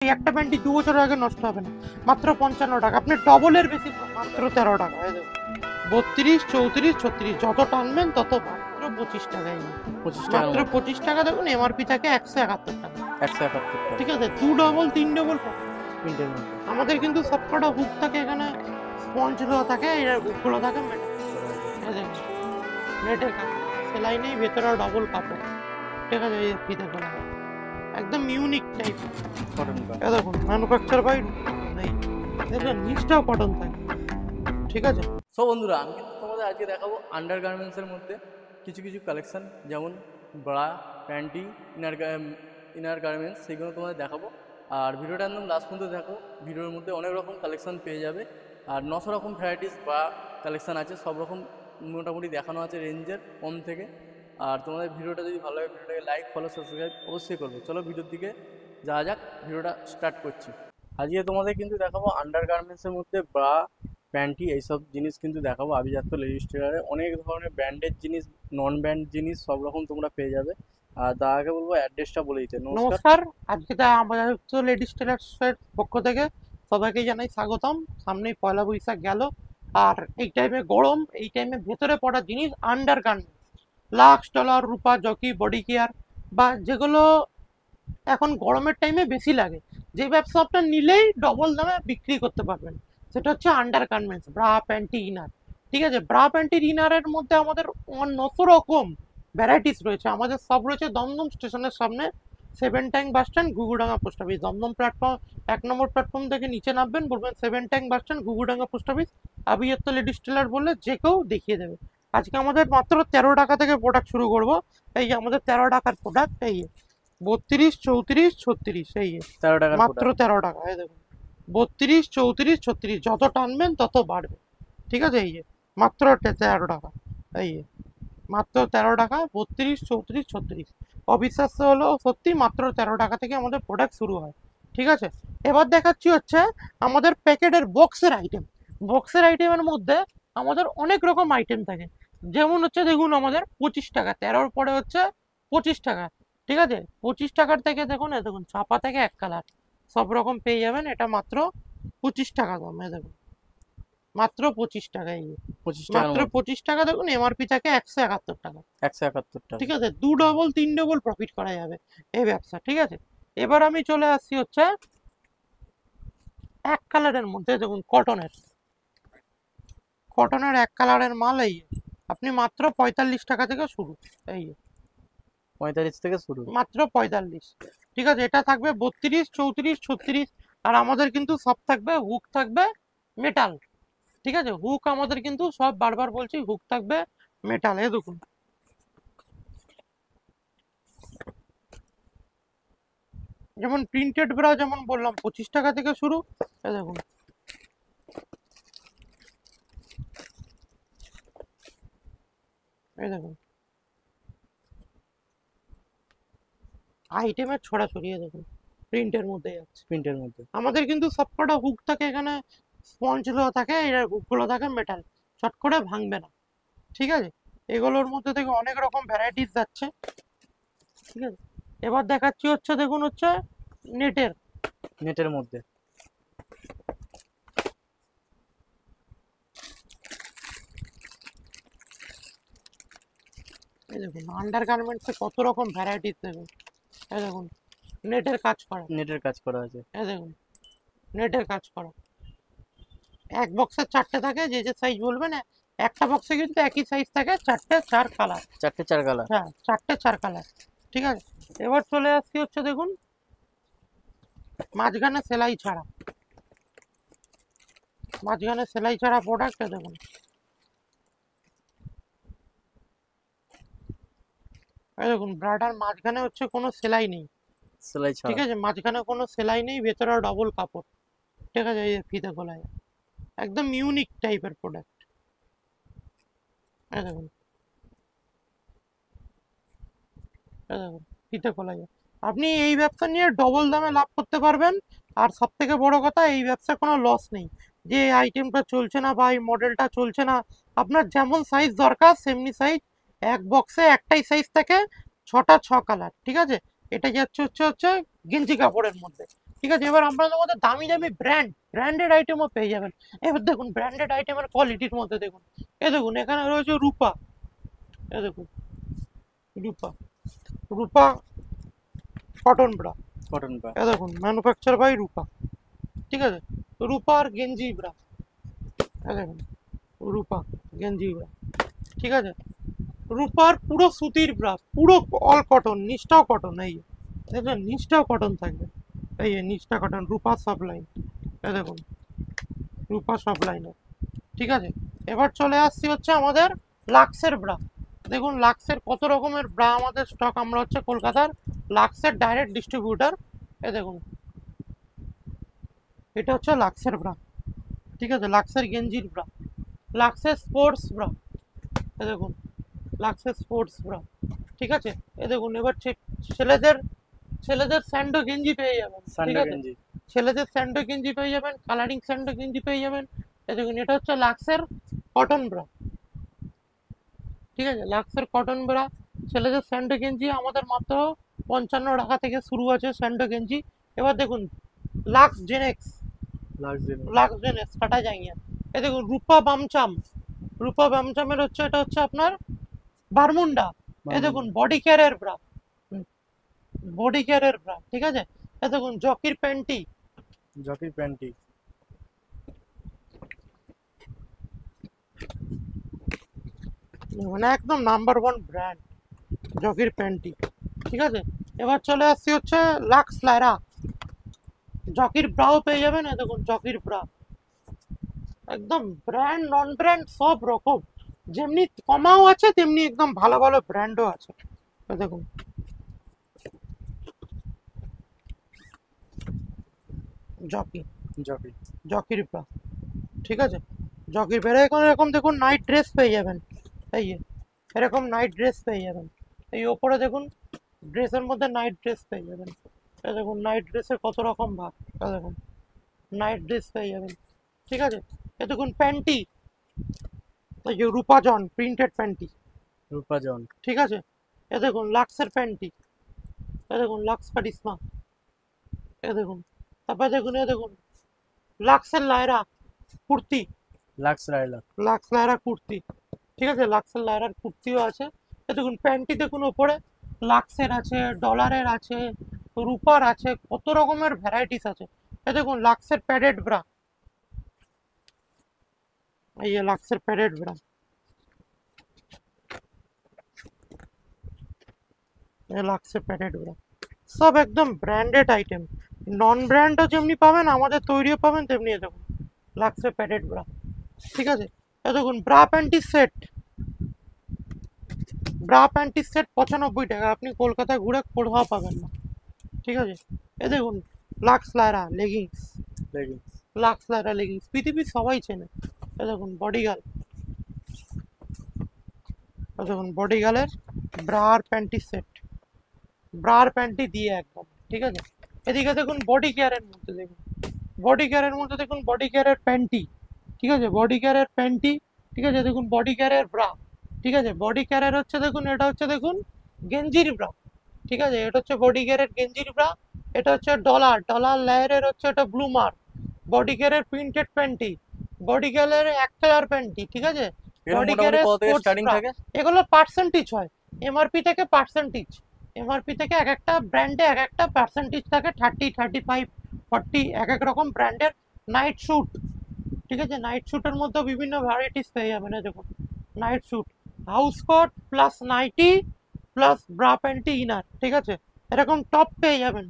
এই একটা প্যান্টি 2 বছর আগে নষ্ট হবে না, মাত্র 55 টাকা। আপনি ডবলের বেশি, মাত্র 13 টাকা। 32, 34, 36 যত টানবেন তত মাত্র 25 টাকায়, 25 টাকা মাত্র 25 টাকা। দেখুন এমআরপি থাকে 171 টাকা, 171 টাকা। ঠিক আছে, 2 ডবল 3 ডবল প্রিন্টের মধ্যে আমাদের কিন্তু সবকটা হুক থাকে, এখানে স্পঞ্জ গুলো থাকে, এর হুকগুলো থাকে নেটের কাজ, সেলাই নেই, ভেতরে ডবল কাপড়, ঠিক আছে। এই ফিতে করা একদম ইউনিক টাইপ কটন। দেখুন ম্যানুফ্যাকচার বাই নেই, দেখবেন নিচটাও কটন থাকে, ঠিক আছে। সো বন্ধুরা, আমি কিন্তু তোমাদের আজকে দেখাবো আন্ডার গার্মেন্টসের মধ্যে কিছু কিছু কালেকশন, যেমন ব্রা, প্যান্টি, ইনার গার্মেন্টস, সেগুলো তোমাদের দেখাবো। আর ভিডিওটা একদম লাস্ট পর্যন্ত দেখো, ভিডিওর মধ্যে অনেক রকম কালেকশন পেয়ে যাবে। আর 900 রকম ভ্যারাইটিস বা কালেকশন আছে, সব রকম মোটামুটি দেখানো আছে রেঞ্জের কম থেকে। আর তোমাদের ভিডিওটা যদি ভালো লাগে, ভিডিওটাকে লাইক, ফলো, সাবস্ক্রাইব অবশ্যই করবে। চলো ভিডিওর দিকে যাওয়া যাক, ভিডিওটা স্টার্ট করছি। আজকে তোমাদের কিন্তু দেখাবো আন্ডার গার্মেন্টসের মধ্যে ব্রা, প্যান্টি, এইসব জিনিস কিন্তু দেখাবো। আভিজাত্য লেডিস টেলারে অনেক ধরনের ব্র্যান্ডেড জিনিস, নন ব্র্যান্ড জিনিস সব রকম তোমরা পেয়ে যাবে। আর দাদাকে বলবো অ্যাড্রেসটা বলে দিতে। নমস্কার, আজকে আমাদের লেডিস টেলার্সের পক্ষ থেকে সবাইকে জানাই স্বাগতম। সামনেই পয়লা বৈশাখ গেল, আর এই টাইমে গরম, এই টাইমে ভেতরে পড়া জিনিস আন্ডার গার্মেন্টস, লাক্স, ডলার, রূপা, জকি, বডি কেয়ার, বা যেগুলো এখন গরমের টাইমে বেশি লাগে, যে ব্যবসা আপনার নিলেই ডবল দামে বিক্রি করতে পারবেন, সেটা হচ্ছে under garments, bra, panty, inner, ঠিক আছে। ব্রা, প্যান্টির, ইনারের মধ্যে আমাদের 900 রকম ভ্যারাইটিস রয়েছে। আমাদের সব রয়েছে দমদম স্টেশনের সামনে, 7 tank bus stand, Ghughudanga post office. Dumdum platform 1 number platform থেকে নিচে নামবেন, বলবেন 7 tank bus stand, Ghughudanga post office, Abhijatya ladies tailor বললে যে কেউ দেখিয়ে দেবে। আজকে আমাদের মাত্র 13 টাকা থেকে প্রোডাক্ট শুরু করবো। এই যে আমাদের 13 টাকার প্রোডাক্ট, এই 32, 34, 36, এই 13 টাকার মাত্র 13 টাকা। এই দেখুন 32, 34, 36 যত টানবেন তত বাড়বে, ঠিক আছে। এই যে মাত্র 13 টাকা, এই মাত্র 13 টাকা, 32, 34, 36। অবিশ্বাস্য হলো সত্যি, মাত্র 13 টাকা থেকে আমাদের প্রোডাক্ট শুরু হয়, ঠিক আছে। এবার দেখাচ্ছি হচ্ছে আমাদের প্যাকেটের বক্সের আইটেম। বক্সের আইটেমের মধ্যে আমাদের অনেক রকম আইটেম থাকে, যেমন হচ্ছে দেখুন আমাদের 25 টাকা, 13-র পরে হচ্ছে 25 টাকা, ঠিক আছে। 25 টাকার থেকে দেখুন, দেখুন ছাপা থেকে 1 কালার সব রকম পেয়ে যাবেন, এটা মাত্র 25 টাকা দাম। দেখুন মাত্র 25 টাকা, এই 25 টাকার মাত্র মধ্যে 25 টাকা। দেখুন এমআরপি থাকে 171 টাকা, 171 টাকা, ঠিক আছে। 2 ডবল 3 ডবল প্রফিট করা যাবে এই ব্যবসা, ঠিক আছে। এবার আমি চলে আসছি হচ্ছে 1 কালারের মধ্যে, দেখুন কটনের 1 কালারের মাল, এই আপনি মাত্র 45 টাকা থেকে শুরু, এই 45 থেকে শুরু, মাত্র 45, ঠিক আছে। এটা থাকবে 32, 34, 36। আর আমাদের কিন্তু সব থাকবে, হুক থাকবে মেটাল, ঠিক আছে। হুক আমাদের কিন্তু সব, বারবার বলছি, হুক থাকবে মেটাল। এই দেখুন যেমন প্রিন্টেড ব্রা, যেমন বললাম 25 টাকা থেকে শুরু। এই দেখুন এই দেখুন আইটেমের ছড়াছড়ি, দেখুন প্রিন্টের মধ্যে যাচ্ছে। প্রিন্টের মধ্যে আমাদের কিন্তু সবকটা হুক থাকে, এখানে স্পঞ্জগুলো থাকে, এর হুকগুলো থাকে মেটাল, চট করে ভাঙবে না, ঠিক আছে। এগুলোর মধ্যে থেকে অনেক রকম ভ্যারাইটিস যাচ্ছে, ঠিক আছে। এবার দেখাচ্ছি হচ্ছে দেখুন হচ্ছে নেটের, নেটের মধ্যে এই দেখুন আন্ডার গার্মেন্টসে কত রকম ভ্যারাইটিস দেখুন। এই দেখুন নেটের কাজ করা, নেটের কাজ করা আছে। এই দেখুন নেটের কাজ করা, এক বক্সে 4টে থাকে, যে যে সাইজ বলবেন। একটা বক্সে কিন্তু একই সাইজ থাকে, 4টে 4 কালার, 4 কালার, হ্যাঁ 4টে 4 কালার, ঠিক আছে। এবার চলে আসছি হচ্ছে দেখুন মাঝখানে সেলাই ছাড়া, মাঝখানে সেলাই ছাড়া প্রোডাক্ট। দেখুন এই দেখুন ব্রাডার মাঝখানে হচ্ছে কোনো সেলাই নেই, সেলাই ঠিক ছাড়া। আছে, মাঝখানে কোনো সেলাই নেই, ভেতরে ডবল কাপড়, ঠিক আছে। এই ফিতে গলায় একদম ইউনিক টাইপের প্রোডাক্ট, এই দেখুন এই দেখুন ফিতে গলায়। আপনি এই ব্যবসা নিয়ে ডবল দামে লাভ করতে পারবেন। আর সব থেকে বড় কথা, এই ব্যবসা কোনো লস নেই, যে আইটেমটা চলছে না বা এই মডেলটা চলছে না, আপনার যেমন সাইজ দরকার সেমনি সাইজ, এক বক্সে একটাই সাইজ থাকে, 6টা 6 কালার, ঠিক আছে। এটা যাচ্ছে হচ্ছে হচ্ছে গেঞ্জি কাপড়ের মধ্যে, ঠিক আছে, এবার আপনাদের মধ্যে দামি দামি ব্র্যান্ডেড আইটেমও পেয়ে যাবেন। এবার দেখুন ব্র্যান্ডেড আইটেমের কোয়ালিটির মধ্যে দেখুন, এ দেখুন এখানে রয়েছে রূপা, এ দেখুন রূপা, রূপা কটন ব্রা, কটন ব্রা। এ দেখুন ম্যানুফ্যাকচার বাই রূপা। ঠিক আছে, রূপার গেঞ্জি ব্রা, এ দেখুন রূপা গেঞ্জি ব্রা। ঠিক আছে, রূপার পুরো সুতির ব্রা, পুরো অল কটন, নিচটাও কটন, এই যে দেখবেন নিচটাও কটন থাকবে, এই যে নিচটা কটন, রূপা সব লাইন, এই দেখুন রূপা সব লাইনের। ঠিক আছে, এবার চলে আসছি হচ্ছে আমাদের লাক্সের ব্রা। দেখুন লাক্সের কত রকমের ব্রা আমাদের স্টক, আমরা হচ্ছে কলকাতার লাক্সের ডাইরেক্ট ডিস্ট্রিবিউটার। এ দেখুন এটা হচ্ছে লাক্সের ব্রা। ঠিক আছে, লাক্সের গেঞ্জির ব্রা, লাক্সের স্পোর্টস ব্রা, এ দেখুন লাক্সের স্পোর্টস ব্রা। ঠিক আছে, এ দেখুন এবার ছেলেদের ছেলেদের স্যান্ডো গেঞ্জি পেয়ে যাবেন। ঠিক সান্ডা আছে, গেঞ্জি। ছেলেদের স্যান্ডো গেঞ্জি পেয়ে যাবেন, কালারিং স্যান্ডো গেঞ্জি পেয়ে যাবেন। এ দেখুন এটা হচ্ছে লাক্সের কটন ব্রা। ঠিক আছে, লাক্সের কটন ব্রা, ছেলেদের স্যান্ডো গেঞ্জি আমাদের মাত্র 55 টাকা থেকে শুরু আছে স্যান্ডো গেঞ্জি। এবার দেখুন লাক্স জেনেক্স, লাক্সের। লাক্স জেনেক্স কাটা যাইয়ে। এ দেখুন রূপা বামচাম, রূপা বামচামের হচ্ছে এটা হচ্ছে আপনার বারমুন্ডা। এ দেখুন বডি কেয়ারের ব্রা, বডি কেয়ারের ব্রা। ঠিক আছে, এ দেখুন জকির প্যান্টি, জকি প্যান্টি। মানে একদম নাম্বার 1 ব্র্যান্ড জকির প্যান্টি। ঠিক আছে, এবার চলে আসছি হচ্ছে লাক্স লায়রা, জকির ব্রাও পেয়ে যাবেন। এ দেখুন জকির ব্রা, একদম ব্র্যান্ড নন ব্র্যান্ড সব রকম, যেমনি কমাও আছে তেমনি একদম ভালো ভালো ব্র্যান্ডও আছে। এ দেখুন জকি, জকি। জকির ব্রা। ঠিক আছে, জকির ব্রা এখন এরকম দেখুন নাইট ড্রেস পেয়ে যাবেন, এই যে এরকম নাইট ড্রেস পেয়ে যাবেন, এই ওপরে দেখুন ড্রেসের মধ্যে নাইট ড্রেস পেয়ে যাবেন। এই দেখুন নাইট ড্রেসের কত রকম ভাগ, এই দেখুন নাইট ড্রেস পেয়ে যাবেন। ঠিক আছে, এ দেখুন প্যান্টি, এই যে রূপাজন প্রিন্টেড প্যান্টি। রূপাজন। ঠিক আছে, এ দেখুন লাক্সের প্যান্টি, এ দেখুন লাক্স কারিশমা, এ দেখুন, তারপরে দেখুন এ দেখুন লাক্সের লায়রা কুর্তি, লাক্স রাইলা। Lux Lyra kurti. ঠিক আছে, লাক্সের লায়রার কুর্তিও আছে। এ দেখুন প্যান্টি দেখুন ওপরে লাক্সের আছে, ডলারের আছে, রূপার আছে, কত রকমের ভ্যারাইটিস আছে। এ দেখুন লাক্সের প্যাডেড ব্রা, এই যে লাক্সের প্যাডেড ব্রা, এই লাক্সের প্যাডেড ব্রা, সব একদম ব্র্যান্ডেড আইটেম। নন ব্র্যান্ডও যেমনি পাবেন আমাদের তৈরিও পাবেন তেমনি। এ দেখুন লাক্সের প্যাডেড ব্রা। ঠিক আছে, এ দেখুন ব্রা প্যান্টির সেট, ব্রা প্যান্টির সেট 95 টাকা, আপনি কলকাতায় ঘুরে কোথাও পাবেন না। ঠিক আছে, এ দেখুন Lux Lyra leggings, leggings. Lux Lyra leggings পৃথিবীর সবাই চেনে। এ দেখুন বডিগার্ল, এ দেখুন বডিগার্লের ব্রা আর প্যান্টির সেট, ব্রা আর প্যান্টি দিয়ে একদম। ঠিক আছে, এদিকে দেখুন বডি কেয়ারের মধ্যে দেখুন, বডি কেয়ারের মধ্যে দেখুন বডি কেয়ারের প্যান্টি। ঠিক আছে, বডি কেয়ারের প্যান্টি। ঠিক আছে, দেখুন বডি কেয়ারের ব্রা। ঠিক আছে, বডি কেয়ারের হচ্ছে দেখুন এটা হচ্ছে দেখুন গেঞ্জির ব্রা। ঠিক আছে, এটা হচ্ছে বডি কেয়ারের গেঞ্জির ব্রা। এটা হচ্ছে ডলার, ডলার লেয়ারের হচ্ছে এটা ব্লু মার্ক। বডি কেয়ারের প্রিন্টেড প্যান্টি, বডি কেয়ারের এক কালার প্যান্টি। ঠিক আছে, এরকম বডি মোটামুটি কেয়ারের কত থেকে স্পোর্টস স্টার্টিং ব্রা। থাকে? এগুলো পার্সেন্টেজ হয়, এমআরপি থেকে পার্সেন্টেজ, এমআরপি থেকে এক একটা ব্র্যান্ডে এক একটা পার্সেন্টেজ থাকে, 30, 35, 40, এক এক রকম ব্র্যান্ডের। নাইট স্যুট, ঠিক আছে, নাইট স্যুটের মধ্যে বিভিন্ন ভ্যারাইটিস পেয়ে যাবেন। এই দেখুন night suit, house coat plus nighty plus bra panty inner. ঠিক আছে, এরকম টপ পেয়ে যাবেন,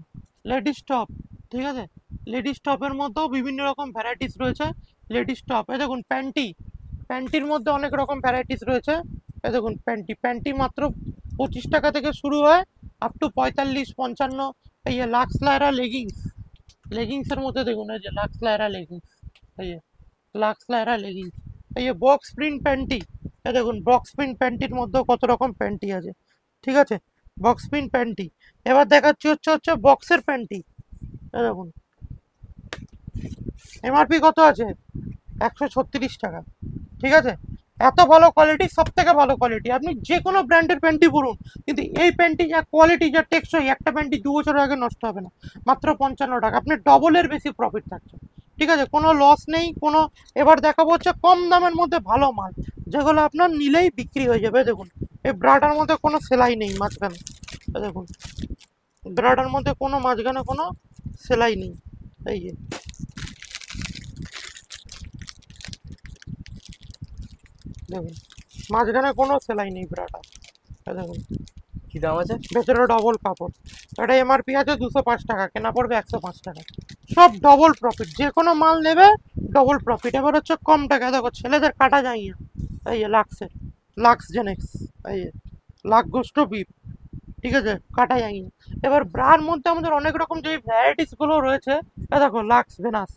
লেডিস টপ। ঠিক আছে, লেডিস টপের মধ্যেও বিভিন্ন রকম ভ্যারাইটিস রয়েছে, লেডিস টপ। এই দেখুন প্যান্টি, প্যান্টির মধ্যে অনেক রকম ভ্যারাইটিস রয়েছে। এই দেখুন প্যান্টি, প্যান্টি মাত্র 25 টাকা থেকে শুরু হয় আপ টু 45, 55। এই যে লাক্স লায়রা লেগিংস, লেগিংসের মধ্যে দেখুন এই যে লাক্স লায়রা লেগিংস, এই যে লাক্স লায়রা লেগিংস। এই যে বক্স প্রিন্ট প্যান্টি, এই দেখুন বক্স প্রিন্ট প্যান্টির মধ্যেও কত রকম প্যান্টি আছে। ঠিক আছে, বক্স প্রিন্ট প্যান্টি। এবার দেখাচ্ছি হচ্ছে বক্সের প্যান্টি। এই দেখুন এমআরপি কত আছে, 136 টাকা। ঠিক আছে, এত ভালো কোয়ালিটি, সব থেকে ভালো কোয়ালিটি। আপনি যে কোনো ব্র্যান্ডের প্যান্টি পরুন, কিন্তু এই প্যান্টি যা কোয়ালিটি, যা টেকসই, একটা প্যান্টি 2 বছর আগে নষ্ট হবে না। মাত্র 55 টাকা, আপনি ডবলের বেশি প্রফিট থাকছে। ঠিক আছে, কোনো লস নেই কোনো। এবার দেখাবো হচ্ছে কম দামের মধ্যে ভালো মাল, যেগুলো আপনার নিলেই বিক্রি হয়ে যাবে। দেখুন এই ব্রাটার মধ্যে কোনো সেলাই নেই মাঝখানে, দেখুন ব্রাটার মধ্যে কোনো মাঝখানে কোনো সেলাই নেই। এই যে দেখুন মাঝখানে কোনো সেলাই নেই ব্রাটার, দেখুন কি দাম আছে? ভেতরে ডবল কাপড়। এটা এমআরপি আছে 205 টাকা, কেনা পড়বে 105 টাকা। সব ডবল প্রফিট, যে কোনো মাল নেবে ডবল প্রফিট। এবার হচ্ছে কম টাকা, দেখো ছেলেদের কাটা যায় না, এই যে লাক্সের, লাক্স জেনেক্স, এই যে লাক গোস্ট বিপ, ঠিক আছে, কাটা যায় না। এবার ব্রার মধ্যে আমাদের অনেক রকম যে ভ্যারাইটিস গুলো রয়েছে, দেখো লাক্স ভেনাস,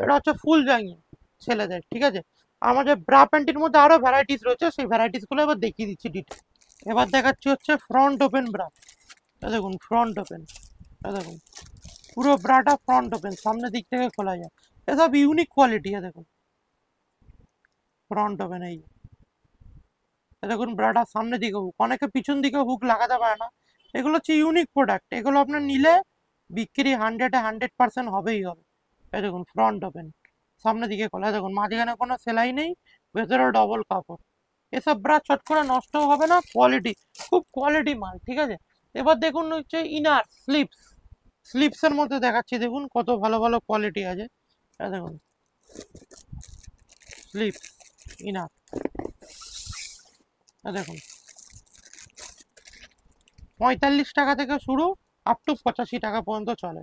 এটা হচ্ছে ফুল জাঙ্গিয়া ছেলেদের, ঠিক আছে। আমাদের ব্রা প্যান্টির মধ্যে আরো ভ্যারাইটিস রয়েছে, সেই ভ্যারাইটিস গুলো এবার দেখিয়ে দিচ্ছি ডিটেল। এবার দেখাচ্ছি হচ্ছে ফ্রন্ট ওপেন ব্রা, দেখুন ফ্রন্ট ওপেন, দেখুন পুরো ব্রাটা ফ্রন্ট ওপেন, সামনের দিক থেকে খোলা যায়। এসব ইউনিক কোয়ালিটি, দেখুন ফ্রন্ট ওপেন। এই দেখুন ব্রাটা সামনের দিকে হুক, অনেকে পিছন দিকে হুক লাগাতে পারে না। এগুলো হচ্ছে ইউনিক প্রোডাক্ট, এগুলো আপনার নিলে বিক্রি 100% হবেই হবে। এই দেখুন ফ্রন্ট ওপেন, সামনের দিকে খোলা, দেখুন মাঝখানে কোনো সেলাই নেই, ভেতরে ডবল কাপড়। এসব ব্রা চট করে নষ্টও হবে না, কোয়ালিটি খুব কোয়ালিটি মাল, ঠিক আছে। এবার দেখুন হচ্ছে ইনার স্লিপস, স্লিপসের মধ্যে দেখাচ্ছি, দেখুন কত ভালো ভালো কোয়ালিটি আছে। দেখুন স্লিপস ইনার, দেখুন 45 টাকা থেকে শুরু, আপ টু 85 টাকা পর্যন্ত চলে,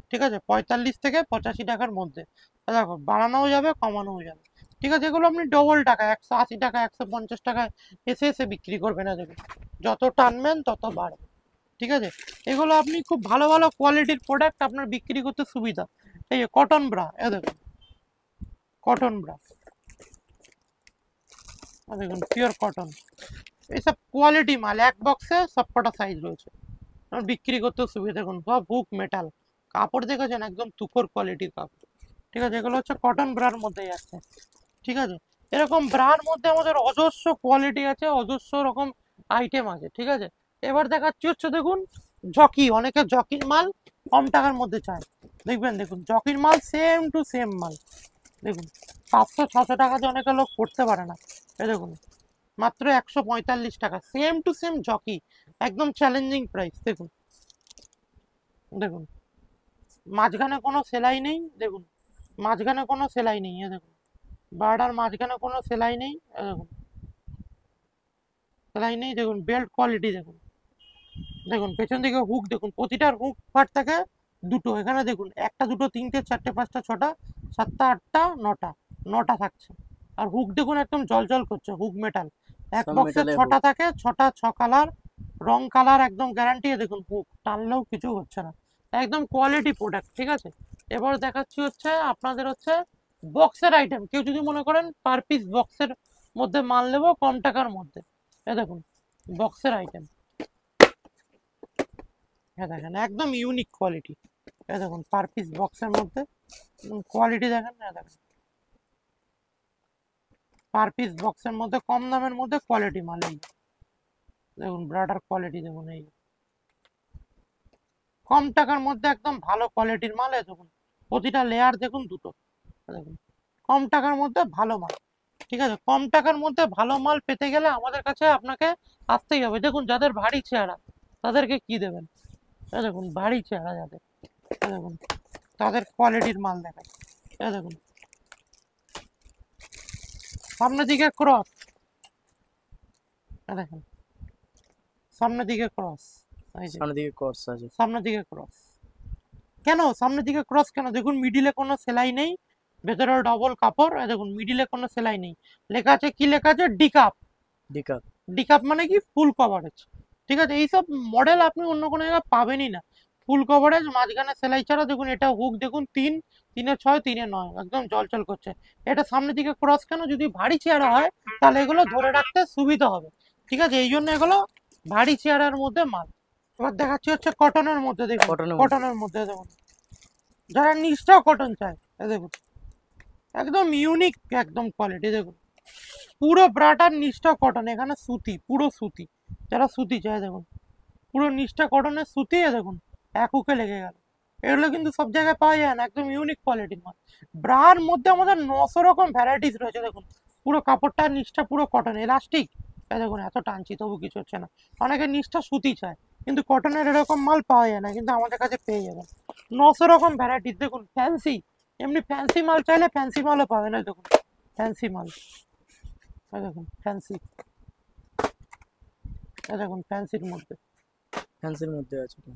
ঠিক আছে। 45 থেকে 85 টাকার মধ্যে, দেখো বাড়ানোও যাবে কমানোও যাবে, ঠিক আছে। এগুলো আপনি ডবল টাকা 180 টাকা 150 টাকায় এসে এসে বিক্রি করবেন না, দেখুন যত টানবেন তত বাড়বে, ঠিক আছে। এগুলো আপনি খুব ভালো ভালো কোয়ালিটির প্রোডাক্ট, আপনার বিক্রি করতে সুবিধা। এই যে কটন ব্রা, দেখুন কটন ব্রা, দেখুন পিওর কটন, এইসব কোয়ালিটি মাল, এক বক্সে সবকটা সাইজ রয়েছে, আমার বিক্রি করতেও সুবিধা। দেখুন সব হুক মেটাল, কাপড় দেখেছেন একদম তুখোর কোয়ালিটির কাপড়, ঠিক আছে। এগুলো হচ্ছে কটন ব্রার মধ্যেই আছে, ঠিক আছে। এরকম ব্রার মধ্যে আমাদের অজস্র কোয়ালিটি আছে, অজস্র রকম আইটেম আছে, ঠিক আছে। এবার দেখাচ্ছি হচ্ছে দেখুন জকি, অনেকে জকির মাল কম টাকার মধ্যে চায়, দেখবেন দেখুন জকির মাল সেম টু সেম মাল, দেখুন 500-600 টাকাতে অনেকে লোক করতে পারে না, এই দেখুন মাত্র 145 টাকা, সেম টু সেম জকি, একদম চ্যালেঞ্জিং প্রাইস। দেখুন দেখুন মাঝখানে কোনো সেলাই নেই, দেখুন মাঝখানে কোনো সেলাই নেই, দেখুন বারডার মাঝখানে কোনো সেলাই নেই, দেখুন সেলাই নেই, দেখুন বেল্ট কোয়ালিটি দেখুন, দেখুন পেছন দিকে হুক দেখুন, প্রতিটার হুক পার্ট থাকে দুটো, এখানে দেখুন একটা দুটো তিনটে চারটে পাঁচটা ছটা সাতটা আটটা নটা, নটা থাকছে। আর হুক দেখুন একদম জল জল করছে, হুক মেটাল, এক সব বক্সে মেটালের ছটা হুক। থাকে, ছটা ছ কালার, রং কালার একদম গ্যারান্টি। দেখুন হুক টানলেও কিছু হচ্ছে না, একদম কোয়ালিটি প্রোডাক্ট, ঠিক আছে। এবার দেখাচ্ছি হচ্ছে আপনাদের হচ্ছে বক্সের আইটেম, কেউ যদি মনে করেন পার পিস বক্সের মধ্যে মাল নেবো কম টাকার মধ্যে, এ দেখুন বক্সের আইটেম, হ্যাঁ দেখেন একদম ইউনিক কোয়ালিটি, এই দেখুন পার পিস বক্সের মধ্যে কোয়ালিটি দেখেন, হ্যাঁ দেখেন পার পিস বক্সের মধ্যে কম দামের মধ্যে কোয়ালিটি মাল। এই দেখুন ব্রাডার কোয়ালিটি দেখুন, এই কম টাকার মধ্যে একদম ভালো কোয়ালিটির মাল। এই দেখুন প্রতিটা লেয়ার দেখুন দুটো, দেখুন কম টাকার মধ্যে ভালো মাল, ঠিক আছে। কম টাকার মধ্যে ভালো মাল পেতে গেলে আমাদের কাছে আপনাকে আসতেই হবে। দেখুন যাদের ভারী চেহারা তাদেরকে কি দেবেন, এই দেখুন ভারী চেহারা যাদের, এই দেখুন তাদের কোয়ালিটির মাল দেখায়, এই দেখুন সামনের দিকে ক্রস, দেখেন সামনের দিকে ক্রস, এই যে সামনের দিকে কর্স আছে। সামনের দিকে ক্রস, কেন সামনের দিকে ক্রস কেন, দেখুন মিডিলে কোনো সেলাই নেই, ভেতরে ডবল কাপড়, দেখুন মিডিলে কোনো সেলাই নেই, লেখা আছে কি লেখা আছে ডিকাপ, ডিকাপ। ডিকাপ মানে কি ফুল কভারেজ, ঠিক আছে। এইসব মডেল আপনি অন্য কোনো জায়গায় পাবেনই না, ফুল কভারেজ মাঝখানে সেলাই ছাড়া। দেখুন এটা হুক দেখুন 3, 3-6, 3-9, একদম জলচল করছে। এটা সামনের দিকে ক্রস কেন, যদি ভারী চেহারা হয় তাহলে এগুলো ধরে রাখতে সুবিধা হবে, ঠিক আছে, এই জন্য এগুলো ভারী চেহারার মধ্যে মাল। এবার দেখাচ্ছি হচ্ছে কটনের মধ্যে, দেখুন কটনের মধ্যে। কটনের মধ্যে দেখুন যারা নিষ্ঠা কটন চায়, দেখুন একদম ইউনিক একদম কোয়ালিটি, দেখুন পুরো ব্রাটার নিচটা কটন, এখানে সুতি, পুরো সুতি, যারা সুতি চায় দেখুন পুরো নিচটা কটনের সুতি, দেখুন এক উকে লেগে গেল। এগুলো কিন্তু সব জায়গায় পাওয়া যায় না, একদম ইউনিক কোয়ালিটির মাল। ব্রার মধ্যে আমাদের 900 রকম ভ্যারাইটিস রয়েছে দেখুন। পুরো কাপড়টা নিচটা পুরো কটন, এলাস্টিক। দেখুন এত টানছি তবু কিছু হচ্ছে না। অনেকে নিচটা সুতি চায়, কিন্তু কটনের এরকম মাল পাওয়া যায় না, কিন্তু আমাদের কাছে পেয়ে যাবেন। 900 রকম ভ্যারাইটিস দেখুন, ফ্যান্সি, এমনি ফ্যান্সি মাল চাইলে ফ্যান্সি মালও পাবেন। এই দেখুন ফ্যান্সি মাল, এই দেখুন ফ্যান্সি, এই দেখুন ফ্যান্সির মধ্যে, ফ্যান্সির মধ্যে আছে তো।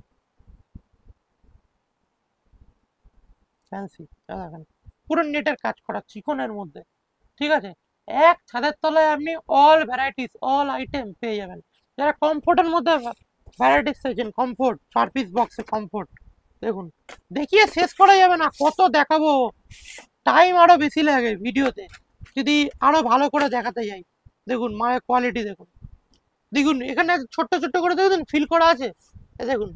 ফ্যান্সি দেখেন পুরো নেটের কাজ করা চিকনের মধ্যে, ঠিক আছে। এক ছাদের তলায় আপনি অল ভ্যারাইটিস, অল আইটেম পেয়ে যাবেন। যারা কমফোর্টের মধ্যে ভ্যারাইটিস চাইছেন, কমফোর্ট 4 পিস বক্সে কমফোর্ট, দেখুন দেখিয়ে শেষ করা যাবে না, কত দেখাবো, টাইম আরো বেশি লাগে ভিডিওতে যদি আরো ভালো করে দেখাতে যাই। দেখুন মায়ের কোয়ালিটি দেখুন, দেখুন এখানে ছোট্ট ছোট্ট করে দেখুন ফিল করা আছে। এ দেখুন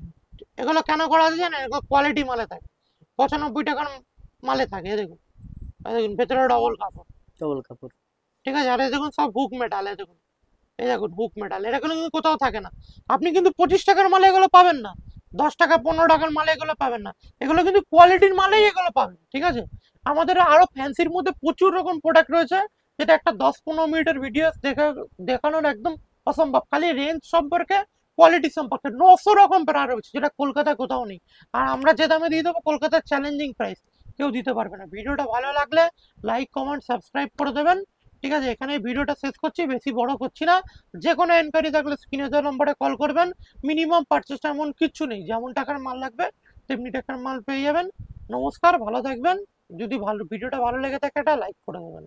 এগুলো কেন করা আছে জানেন, এগুলো কোয়ালিটি মালে থাকে, 95 টাকার মালে থাকে। এ দেখুন, এই দেখুন ভেতরে ডবল কাপড়, ডবল কাপড়। ঠিক আছে। আর এই দেখুন সব হুক মেটাল, এই দেখুন, এই দেখুন হুক মেটাল, এটা কিন্তু কোথাও থাকে না। আপনি কিন্তু 25 টাকার মালে এগুলো পাবেন না, 10 টাকা 15 টাকার মালে এগুলো পাবেন না, এগুলো কিন্তু কোয়ালিটির মালেই এগুলো পাবেন, ঠিক আছে। আমাদের আরো ফ্যান্সির মধ্যে প্রচুর রকম প্রোডাক্ট রয়েছে, যেটা একটা 10-15 মিনিটের ভিডিও দেখানোর একদম অসম্ভব। খালি রেঞ্জ সম্পর্কে, কোয়ালিটি সম্পর্কে 900 রকম ব্রা রয়েছে, যেটা কলকাতায় কোথাও নেই। আর আমরা যে দামে দিয়ে দেবো, কলকাতার চ্যালেঞ্জিং প্রাইস, কেউ দিতে পারবে না। ভিডিওটা ভালো লাগলে লাইক কমেন্ট সাবস্ক্রাইব করে দেবেন, ঠিক আছে। এখানে ভিডিওটা শেষ করছি, বেশি বড় করছি না। যে কোনো এনকোয়ারি থাকলে স্ক্রিনে দেওয়া নম্বরে কল করবেন। মিনিমাম পারচেস এমন কিচ্ছু নেই, যেমন টাকার মাল লাগবে তেমনি টাকার মাল পেয়ে যাবেন। নমস্কার, ভালো থাকবেন। যদি ভিডিওটা ভালো লেগে থাকে একটা লাইক করে দেবেন।